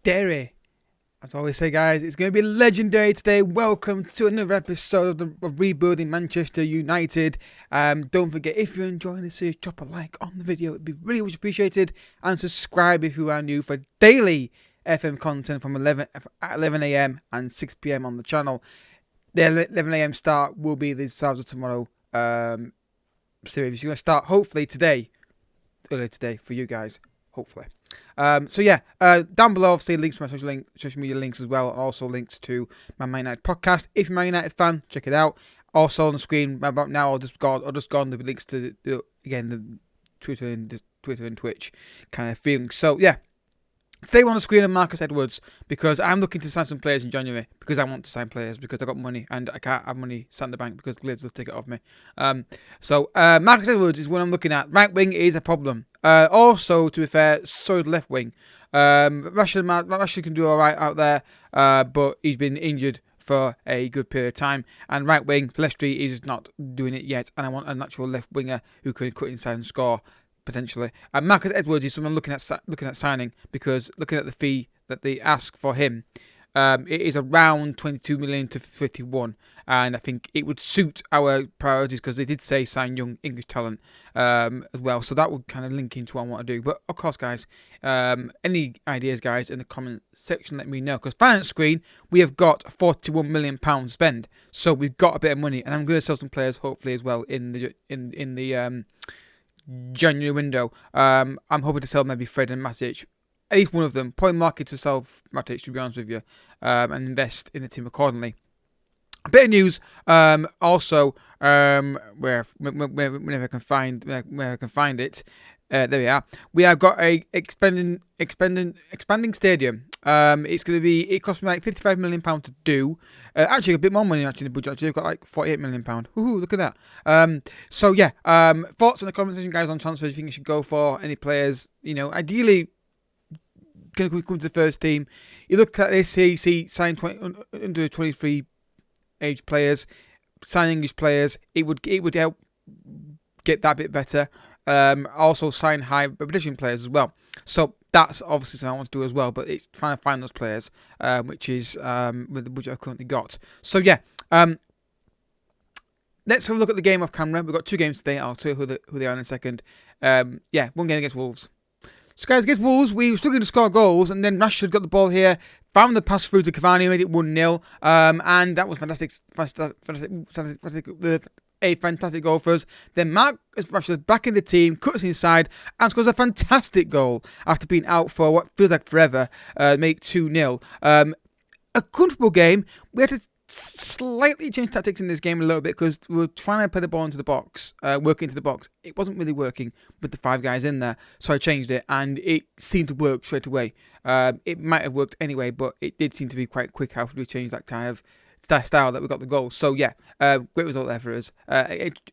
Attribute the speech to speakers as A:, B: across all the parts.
A: Dairy. As I always say, guys, it's going to be legendary today. Welcome to another episode of Rebuilding Manchester United. Don't forget, if you're enjoying the series, drop a like on the video. It'd be really much appreciated. And subscribe if you are new for daily FM content from 11 a.m. and 6 p.m. on the channel. The 11 a.m. start will be the start of tomorrow. Series is going to start hopefully today, early today for you guys. Hopefully. Down below, obviously, links to my social media links as well, and also links to my Man United podcast. If you're a Man United fan, check it out. Also on the screen right about now, I'll just go on the links to the Twitter and Twitch kind of thing. So yeah, today we're on the screen of Marcus Edwards because I'm looking to sign some players in January because I want to sign players because I got money and I can't have money sat in the bank because Glazers will take it off me. Marcus Edwards is what I'm looking at. Right wing is a problem. Also, to be fair, so is left wing. Rashford can do all right out there, but he's been injured for a good period of time. And right wing, Palestri is not doing it yet, and I want a natural left winger who can cut inside and score potentially. Marcus Edwards is someone looking at signing because looking at the fee that they ask for him, it is around 22 million to 51, and I think it would suit our priorities because they did say sign young English talent as well, so that would kind of link into what I want to do. But of course, guys, any ideas, guys, in the comment section, let me know, because finance screen we have got £41 million to spend, so we've got a bit of money, and I'm going to sell some players hopefully as well in the January window. I'm hoping to sell maybe Fred and Matic. At least one of them. Probably market to sell Matic, to be honest with you, and invest in the team accordingly. A bit of news, also, whenever I can find it. There we are. We have got a expanding stadium. It cost me like £55 million to do. Actually, a bit more money actually in the budget. Actually, I've got like £48 million. Woohoo! Look at that. Thoughts in the comment section, guys, on transfers. You think you should go for any players? Ideally, can come to the first team. You look at this here, you see sign under 23 age players, sign English players. It would help get that bit better. Also sign high repetition players as well. So that's obviously something I want to do as well. But it's trying to find those players, which is with the budget I've currently got. So yeah, let's have a look at the game off camera. We've got 2 games today. I'll tell you who they are in a second. One game against Wolves. So guys, against Wolves, we were struggling to score goals, and then Rashford got the ball here, found the pass through to Cavani, made it 1-0, and that was fantastic, a fantastic goal for us. Then Marcus Rashford back in the team, cuts inside, and scores a fantastic goal after being out for what feels like forever, make 2-0. A comfortable game. We had to slightly change tactics in this game a little bit because we were trying to put the ball into the box, work into the box. It wasn't really working with the 5 guys in there, so I changed it, and it seemed to work straight away. It might have worked anyway, but it did seem to be quite quick after we changed that kind of style that we got the goal. So yeah, great result there for us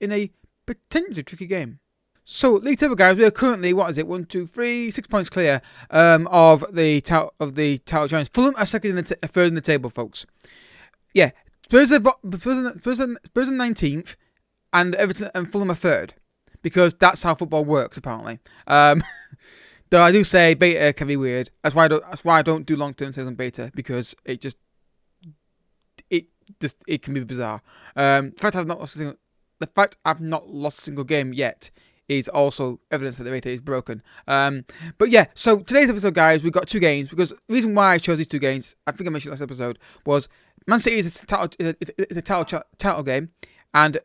A: in a potentially tricky game. So league table, guys, we are currently 6 points clear of the title giants. Fulham are second third in the table, folks. Yeah, Spurs are 19th, and Everton and Fulham are third, because that's how football works apparently. Though I do say beta can be weird. That's why I don't do long-term sales on beta, because it can be bizarre. The fact I've not lost a single game yet is also evidence that the beta is broken. But yeah, so today's episode, guys, we've got 2 games, because the reason why I chose these 2 games, I think I mentioned last episode, was Man City is a title game, and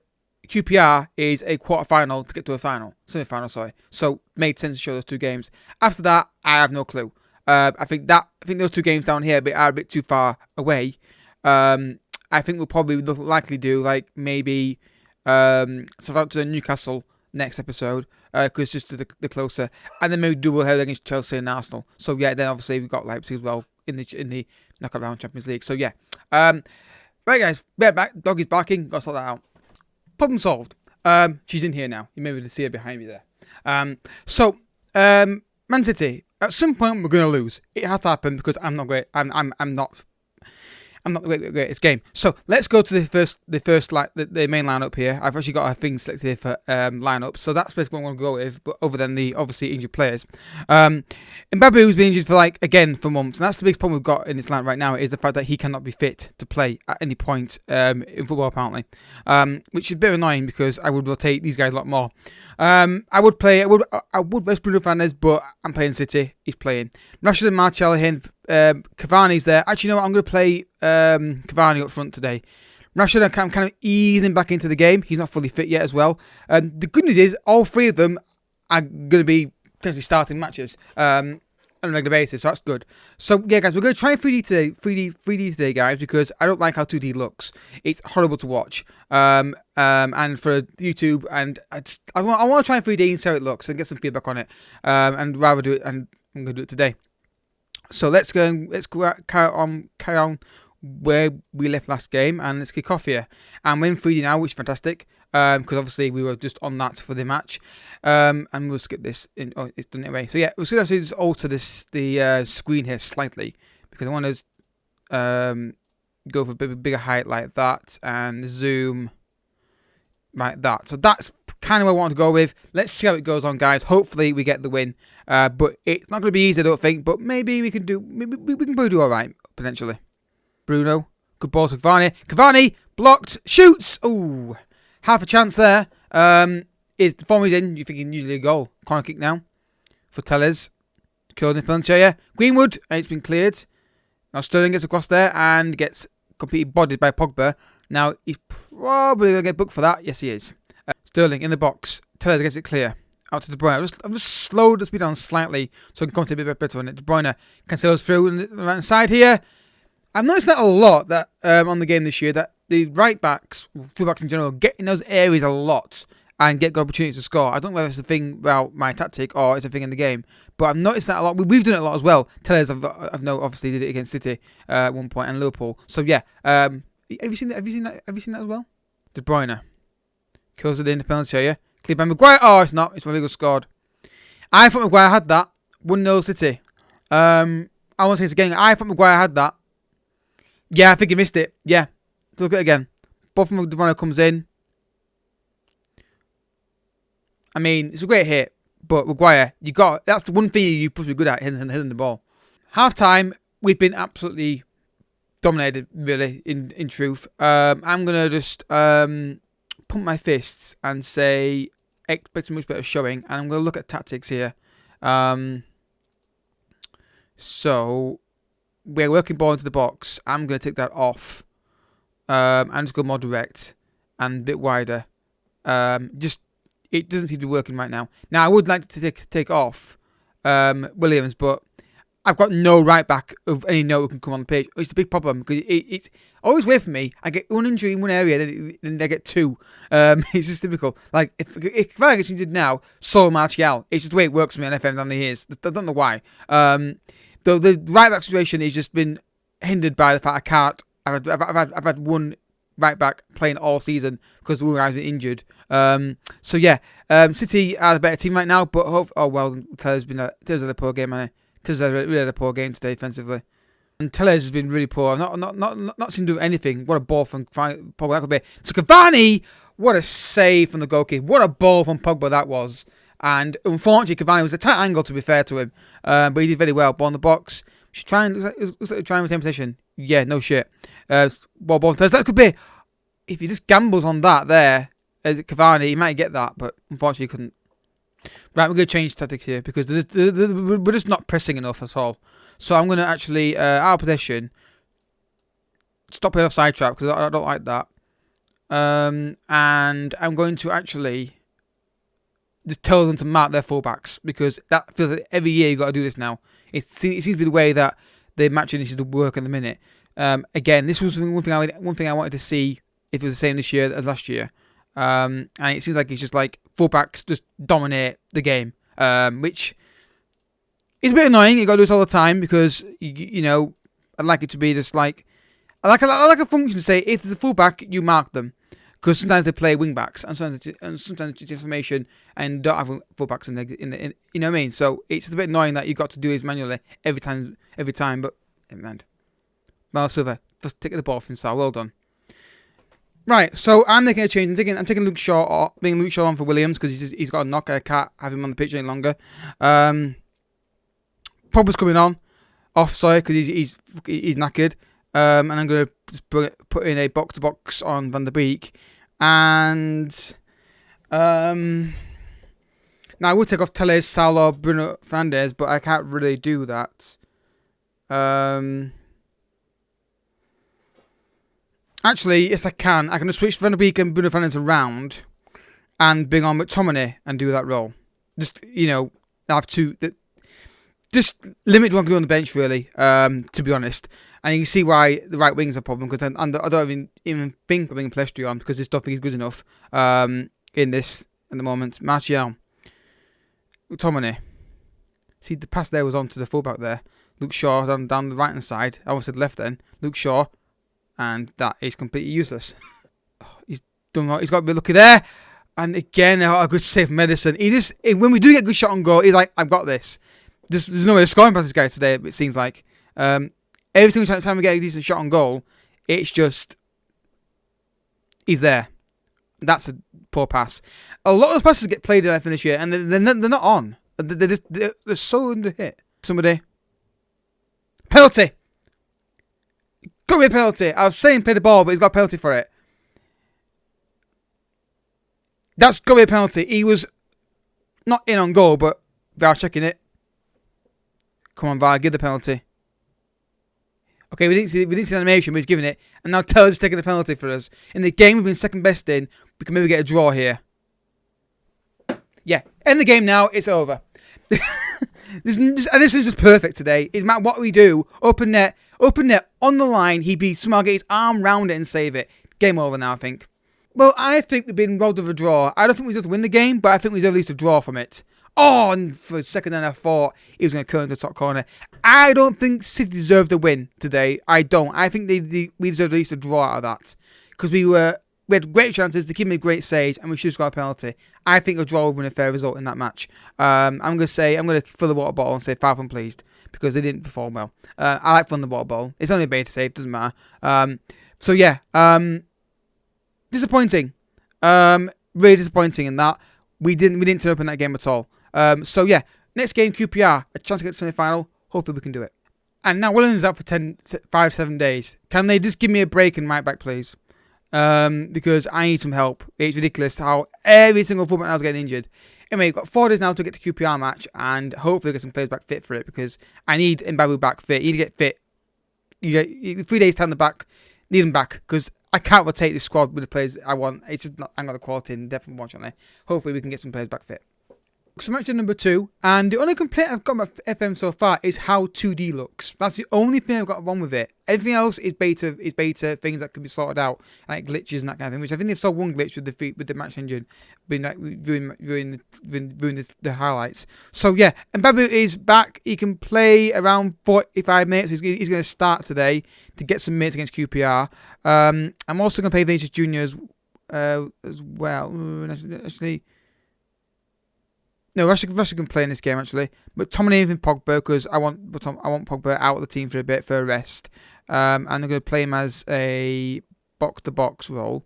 A: QPR is a quarter-final to get to a semi-final, sorry. So made sense to show those 2 games. After that, I have no clue. I think those 2 games down here are a bit too far away. I think we'll probably likely do like maybe Southampton and Newcastle next episode, because it's just the closer, and then maybe double header against Chelsea and Arsenal. So yeah, then obviously we've got Leipzig as well in the knockout round Champions League. So yeah, right guys, we're back. Dog is barking. Gotta sort that out. Problem solved. She's in here now. You may be able to see her behind me there. Man City. At some point we're gonna lose. It has to happen because I'm not great. I'm not I'm not the greatest game. So let's go to the main lineup here. I've actually got a thing selected here for lineup, so that's basically what I'm going to go with. But other than the obviously injured players, Mbabu's been injured for months, and that's the biggest problem we've got in this lineup right now is the fact that he cannot be fit to play at any point in football apparently, which is a bit annoying because I would rotate these guys a lot more. I would rest Bruno Fernandes, but I'm playing City. He's playing. Rashford and Martial here. Cavani's there. Actually, you know what? I'm going to play Cavani up front today. Rashford, I'm kind of easing back into the game. He's not fully fit yet as well. The good news is all three of them are going to be potentially starting matches on a regular basis, so that's good. So yeah, guys, we're going to try 3D today, guys, because I don't like how 2D looks. It's horrible to watch. And for YouTube, and I want to try 3D and see how it looks and get some feedback on it. And rather do it, and I'm going to do it today. So let's carry on where we left last game, and let's kick off here. And we're in 3D now, which is fantastic. Because obviously we were just on that for the match, and we'll skip this. It's done anyway. So yeah, we're going to just alter the screen here slightly because I want to go for a bigger height like that and zoom like that. So that's kind of what I want to go with. Let's see how it goes on, guys. Hopefully we get the win, but it's not going to be easy, I don't think. But maybe we can do. Maybe we can probably do all right potentially. Bruno, good ball to Cavani. Cavani blocked, shoots. Ooh. Half a chance there. Is the form he's in, you think he's usually a goal. Corner kick now for Telles. Curled in penalty area. Greenwood, and it's been cleared. Now Sterling gets across there and gets completely bodied by Pogba. Now he's probably going to get booked for that. Yes, he is. Sterling in the box. Telles gets it clear. Out to De Bruyne. I've just slowed the speed down slightly so I can commentate a bit better on it. De Bruyne cancels through on the right side here. I've noticed that a lot that on the game this year, that the right backs, full-backs in general, get in those areas a lot and get good opportunities to score. I don't know whether it's a thing about my tactic or it's a thing in the game, but I've noticed that a lot. We've done it a lot as well. Tellers, I've know obviously did it against City at one point and Liverpool. So yeah, have you seen that? Have you seen that? Have you seen that as well? De Bruyne kills it in the penalty area. Cleared by Maguire. Oh, it's not. It's Rodrigo scored. I thought Maguire had that. 1-0 City. I want to say it's again. I thought Maguire had that. Yeah, I think he missed it. Yeah. Let's look at it again. Both from De Bruyne comes in. I mean, it's a great hit. But Maguire, that's the one thing you're supposed to be good at, hitting the ball. Half time, we've been absolutely dominated, really, in truth. I'm going to just pump my fists and say, expect a much better showing. And I'm going to look at tactics here. So we're working ball into the box. I'm going to take that off. And just go more direct and a bit wider. It doesn't seem to be working right now. Now I would like to take off Williams, but I've got no right back of any note who can come on the pitch. It's a big problem because it's always weird for me. I get one injury in one area, then I get two. It's just typical. Like if I get injured now, so Martial. It's just the way it works for me on FM down the years. I don't know why. The right back situation has just been hindered by the fact I can't. I've had one right back playing all season because the one guy's been injured. So yeah, City are the better team right now, but Tellers had a poor game, man. Tellers really had a poor game today defensively, and Tellers has been really poor. Not seen to do anything. What a ball from Pogba that could be. To Cavani, what a save from the goalkeeper. What a ball from Pogba that was. And unfortunately, Cavani was a tight angle to be fair to him, but he did very well. Ball in the box. She's trying. Looks like trying with the same position. Yeah, no shit. Ball that could be. If he just gambles on that there, as Cavani, he might get that, but unfortunately he couldn't. Right, we're going to change tactics here because we're just not pressing enough at all. So I'm going to actually, out of possession, stop playing offside trap because I don't like that. And I'm going to actually just tell them to mark their fullbacks because that feels like every year you've got to do this now. It seems to be the way that the matching is to work in the minute. Again, this was one thing I wanted to see if it was the same this year as last year. And it seems like it's just like fullbacks just dominate the game, which is a bit annoying. You got to do this all the time because you know I'd like it to be just like I like a function to say if there's a fullback you mark them because sometimes they play wing backs and sometimes it's information and don't have fullbacks in the you know what I mean. So it's a bit annoying that you got to do this manually every time. But man, Mal Silva taking the ball from Sal. Well done. Right, so I'm making a change. I'm taking Luke Shaw off, being Luke Shaw on for Williams because he's got a knock. I can't have him on the pitch any longer. Pogba's coming on off, sorry, because he's knackered. And I'm going to just put in a box-to-box on Van der Beek. And now I would take off Telles, Salah, Bruno Fernandes, but I can't really do that. Actually, yes, I can. I can just switch Van der Beek and Bruno Fernandes around and bring on McTominay and do that role. Just, have to... Just limit what I can do on the bench, really, to be honest. And you can see why the right wing is a problem, because I don't even think of bringing Palestri on, because I just don't think he's good enough in this at the moment. Martial. McTominay. See, the pass there was on to the fullback there. Luke Shaw down the right-hand side. I almost said left then. Luke Shaw. And that is completely useless. He's done. He's got to be lucky there. And again, a good save from Ederson. When we do get a good shot on goal, he's like, I've got this. There's no way of scoring past this guy today, it seems like. Every single time we get a decent shot on goal, it's just... he's there. That's a poor pass. A lot of those passes get played in this year, and they're not on. They're so under hit. Somebody. Penalty! Got to be a penalty. I was saying play the ball, but he's got a penalty for it. That's got to be a penalty. He was not in on goal, but VAR checking it. Come on, VAR, give the penalty. Okay, we didn't see the animation, but he's giving it. And now Tellers is taking the penalty for us. In the game we've been second best in, we can maybe get a draw here. Yeah, end the game now. It's over. This is just perfect today. It doesn't matter what we do. Open net on the line. He'd somehow get his arm round it and save it. Game over now, I think. Well, I think we've been robbed of a draw. I don't think we deserve to win the game, but I think we deserve at least a draw from it. Oh, and for a second then I thought he was going to curl into the top corner. I don't think City deserved a win today. I don't. I think we deserved at least a draw out of that. Because we had great chances, the kid made great saves, and we should have got a penalty. I think a draw would have been a fair result in that match. I'm going to fill the water bottle and say 5 unpleased, because they didn't perform well. I like filling the water bottle. It's only a beta save, doesn't matter. So yeah, disappointing. Really disappointing in that. We didn't turn up in that game at all. So yeah, next game, QPR, a chance to get to the semi-final. Hopefully we can do it. And now Williams out for 5-7 days. Can they just give me a break and right back, please? Because I need some help. It's ridiculous how every single fullback now is getting injured. Anyway, we've got 4 days now to get to QPR match, and hopefully get some players back fit for it, because I need Mbabu back fit. You need to get fit. You get 3 days time the back. Need them back, because I can't rotate this squad with the players I want. It's just not, I got the quality and depth, unfortunately. Hopefully we can get some players back fit. So match number 2, and the only complaint I've got about FM so far is how 2D looks. That's the only thing I've got wrong with it. Everything else is beta things that can be sorted out, like glitches and that kind of thing. Which I think they saw one glitch with the match engine, being like ruining the highlights. So yeah, Mbabu is back. He can play around 45 minutes. He's going to start today to get some minutes against QPR. I'm also going to play Vinicius Junior as well. Actually. No, Rashford can play in this game, actually. But Tomlin and Pogba, because I want Pogba out of the team for a bit, for a rest. And I'm going to play him as a box-to-box role.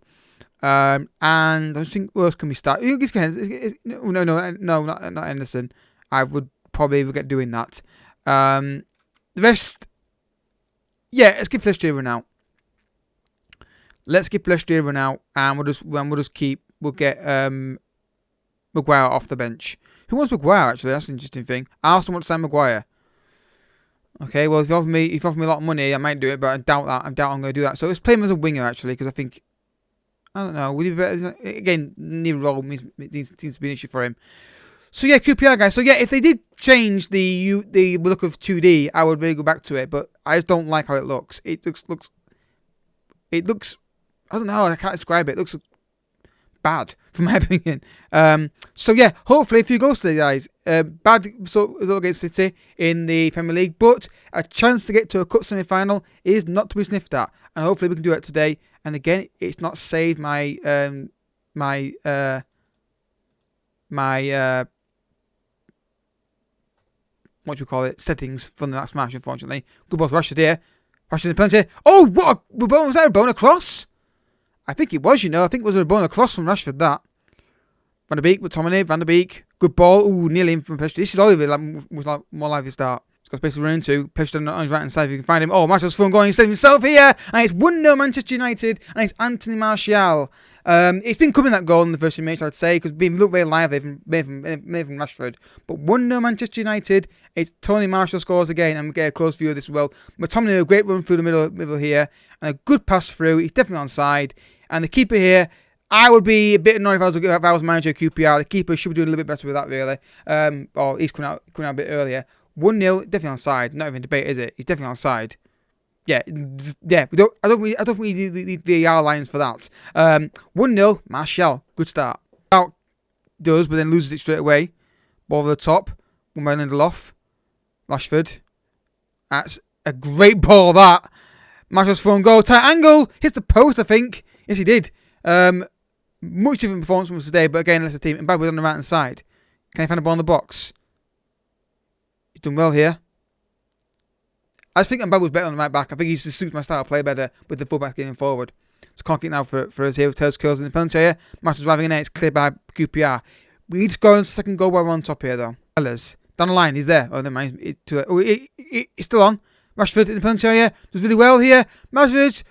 A: And I think, who else can we start? No, not Ederson. I would probably regret doing that. The rest, yeah, let's give Palestri a run out. Let's give Palestri a run out, and we'll get Maguire off the bench. Who wants Maguire, actually? That's an interesting thing. I also want to sign Maguire. Okay, well, if you offer me a lot of money, I might do it, but I doubt I'm going to do that. So let's play him as a winger, actually, because I think, I don't know, would he be better? Again, neither role seems to be an issue for him. So yeah, QPR, guys. So yeah, if they did change the look of 2D, I would really go back to it, but I just don't like how it looks. It looks, I don't know, I can't describe it. It looks bad, from my opinion. So yeah, hopefully a few goals today, guys. Bad result against City in the Premier League, but a chance to get to a cup semi-final is not to be sniffed at, and hopefully we can do it today. And again, it's not saved my what do you call it, settings from the last match, unfortunately. Good ball for Rashford here. Rashford in the penalty. Oh, what was that, a Rabona cross? I think it was, I think it was a Rabona cross from Rashford, that. Van der Beek with Tomine, Van der Beek. Good ball. Ooh, nearly in from Pesh. This is Oliver, more lively start. He's got space to run into. Pesh on his right hand side if you can find him. Oh, Martial's phone going instead of himself here. And it's 1-0 Manchester United. And it's Anthony Martial. It's been coming, that goal in the first few minutes, I'd say, because we look very lively from Rashford. But 1-0 Manchester United. It's Tony Martial scores again, and we get a close view of this as well. McTominay, a great run through the middle here, and a good pass through. He's definitely onside. And the keeper here, I would be a bit annoyed if I was manager of QPR. The keeper should be doing a little bit better with that, really. Or he's coming out a bit earlier. 1-0, definitely onside. Not even a debate, is it? He's definitely onside. Yeah. I don't think we need VAR lines for that. 1-0, Martial, good start. Out does, but then loses it straight away. Ball over the top, one by Lindelof. Rashford. That's a great ball, that. Martial's phone goal, tight angle, hits the post, I think. Yes, he did. Much different performance from today, but again, let's the team. Mbappe on the right hand side. Can he find a ball in the box? He's done well here. I just think Mbappe was better on the right back. I think he suits my style of play better with the fullback getting forward. It's a corner now for us here with Tels curls in the penalty area. Martial's driving in there. It's cleared by QPR. We need to score on the second goal while we're on top here, though. Fellas, down the line, he's there. Oh, never mind. He's still on. Rashford in the penalty area. Does really well here. Rashford.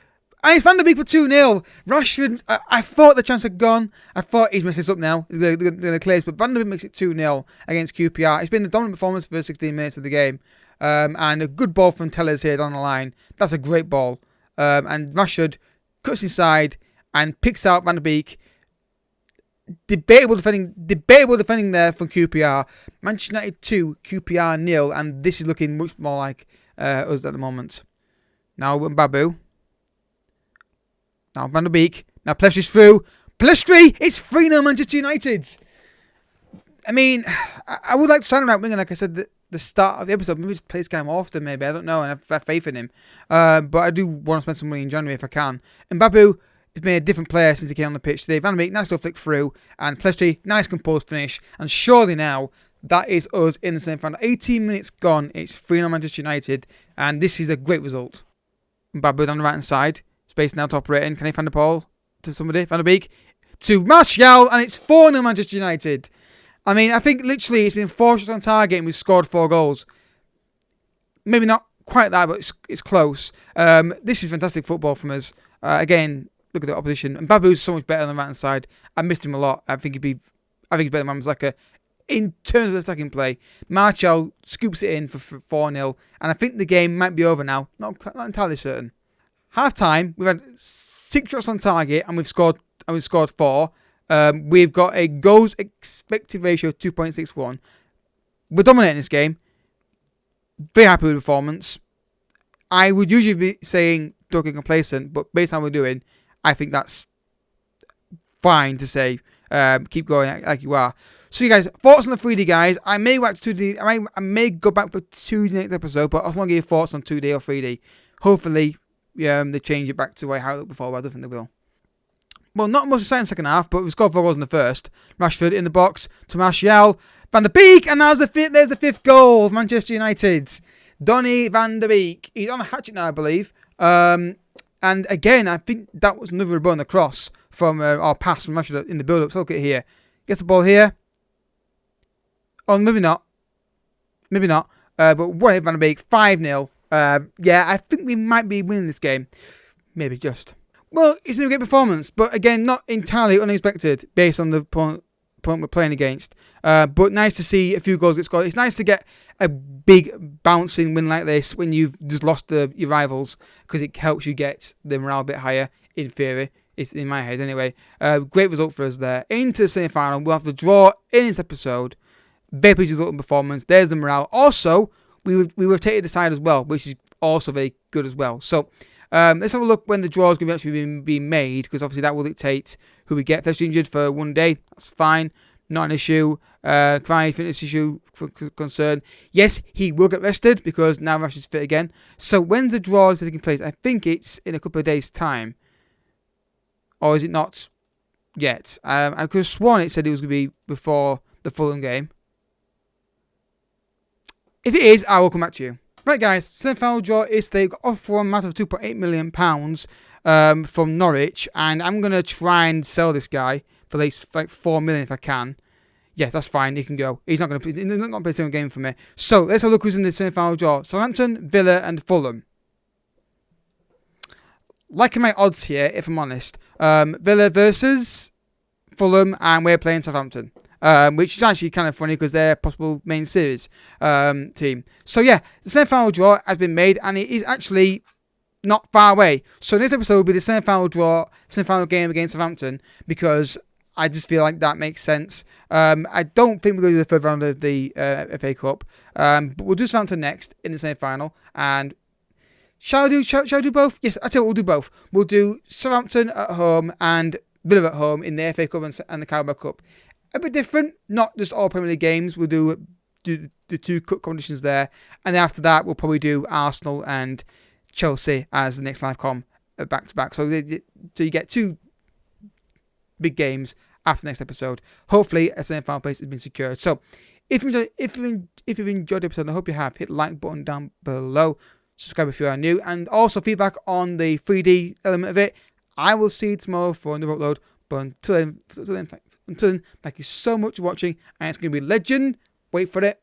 A: And it's Van der Beek for 2-0. Rashford, I thought the chance had gone. I thought he's messed this up now. They're going to clear this, but Van der Beek makes it 2-0 against QPR. It's been a dominant performance for the 16 minutes of the game. And a good ball from Tellers here down the line. That's a great ball. And Rashford cuts inside and picks out Van der Beek. Debatable defending there from QPR. Manchester United 2, QPR 0, and this is looking much more like us at the moment. Now Mbabu. Now Van der Beek. Now Pellistri's through. Pellistri! It's 3-0 Manchester United. I mean, I would like to sign him out winger, like I said at the start of the episode. Maybe just play this guy more often, maybe. I don't know, and I have faith in him. But I do want to spend some money in January if I can. Mbabu has been a different player since he came on the pitch today. Van der Beek, nice little flick through. And Pellistri, nice composed finish. And surely now, that is us in the semi-final. 18 minutes gone. It's 3-0 Manchester United. And this is a great result. Mbabu on the right-hand side. Space now to operate in. Can he find the ball to somebody? Van der Beek to Martial, and it's 4-0 Manchester United. I mean, I think literally it's been 4 shots on target and we've scored 4 goals. Maybe not quite that, but it's close. This is fantastic football from us. Again, look at the opposition. And Babu's so much better on the right-hand side. I missed him a lot. I think he's better than Mamzaka in terms of the attacking play. Martial scoops it in for 4-0, and I think the game might be over now. Not entirely certain. Half time, we've had 6 shots on target and we've scored 4. We've got a goals expected ratio of 2.61. We're dominating this game. Very happy with the performance. I would usually be saying don't get complacent, but based on how we're doing, I think that's fine to say. Keep going like you are. So you guys, thoughts on the 3D guys? I may go back to 2D. I may go back for 2D next episode, but I just want to give you thoughts on 2D or 3D. Hopefully, they change it back to how it looked before, but I don't think they will. Well, not much to say in the second half, but we scored 4 goals in the first. Rashford in the box to Martial. Van der Beek, and there's the 5th goal of Manchester United. Donny Van der Beek. He's on a hat-trick now, I believe. And again, I think that was another Rabona cross from our pass from Rashford in the build-up. So look at it here. Gets the ball here. Oh, maybe not. But what a hit, Van der Beek. 5-0. I think we might be winning this game. Maybe just. Well, it's been a great performance, but again, not entirely unexpected based on the opponent we're playing against. But nice to see a few goals get scored. It's nice to get a big bouncing win like this when you've just lost your rivals, because it helps you get the morale a bit higher, in theory. It's in my head anyway. Great result for us there. Into the semi-final, we'll have to draw in this episode. Very pleased with the result and performance. There's the morale. Also, we rotated the side as well, which is also very good as well. So, let's have a look when the draw is going to actually be made, because obviously that will dictate who we get. If they're injured for one day, that's fine. Not an issue. Crying fitness issue for concern. Yes, he will get rested because now Rash is fit again. So when's the draw is taking place? I think it's in a couple of days' time. Or is it not yet? I could have sworn it said it was going to be before the Fulham game. If it is, I will come back to you. Right, guys, semi-final draw is they got off for a amount of £2.8 million from Norwich, and I'm going to try and sell this guy for like $4 million if I can. Yeah, that's fine. He can go. He's not going to play a single game for me. So let's have a look who's in the semi-final draw. Southampton, Villa, and Fulham. Liking my odds here, if I'm honest. Villa versus Fulham, and we're playing Southampton. Which is actually kind of funny because they're a possible main series team. So yeah, the semi-final draw has been made, and it is actually not far away. So next episode will be the semi-final draw, semi-final game against Southampton, because I just feel like that makes sense. I don't think we're going to do the third round of the FA Cup, but we'll do Southampton next in the semi-final. And shall I do both? Yes, I tell you what, we'll do both. We'll do Southampton at home and Villa at home in the FA Cup and the Carabao Cup. A bit different, not just all Premier League games. We'll do the two cup competitions there, and then after that we'll probably do Arsenal and Chelsea as the next live com back to back. So you get two big games after the next episode. Hopefully a semi-final place has been secured. So if you've enjoyed the episode, I hope you have, hit the like button down below, subscribe if you are new, and also feedback on the 3D element of it. I will see you tomorrow for another upload, but until then, thank you so much for watching, and it's going to be legend. Wait for it.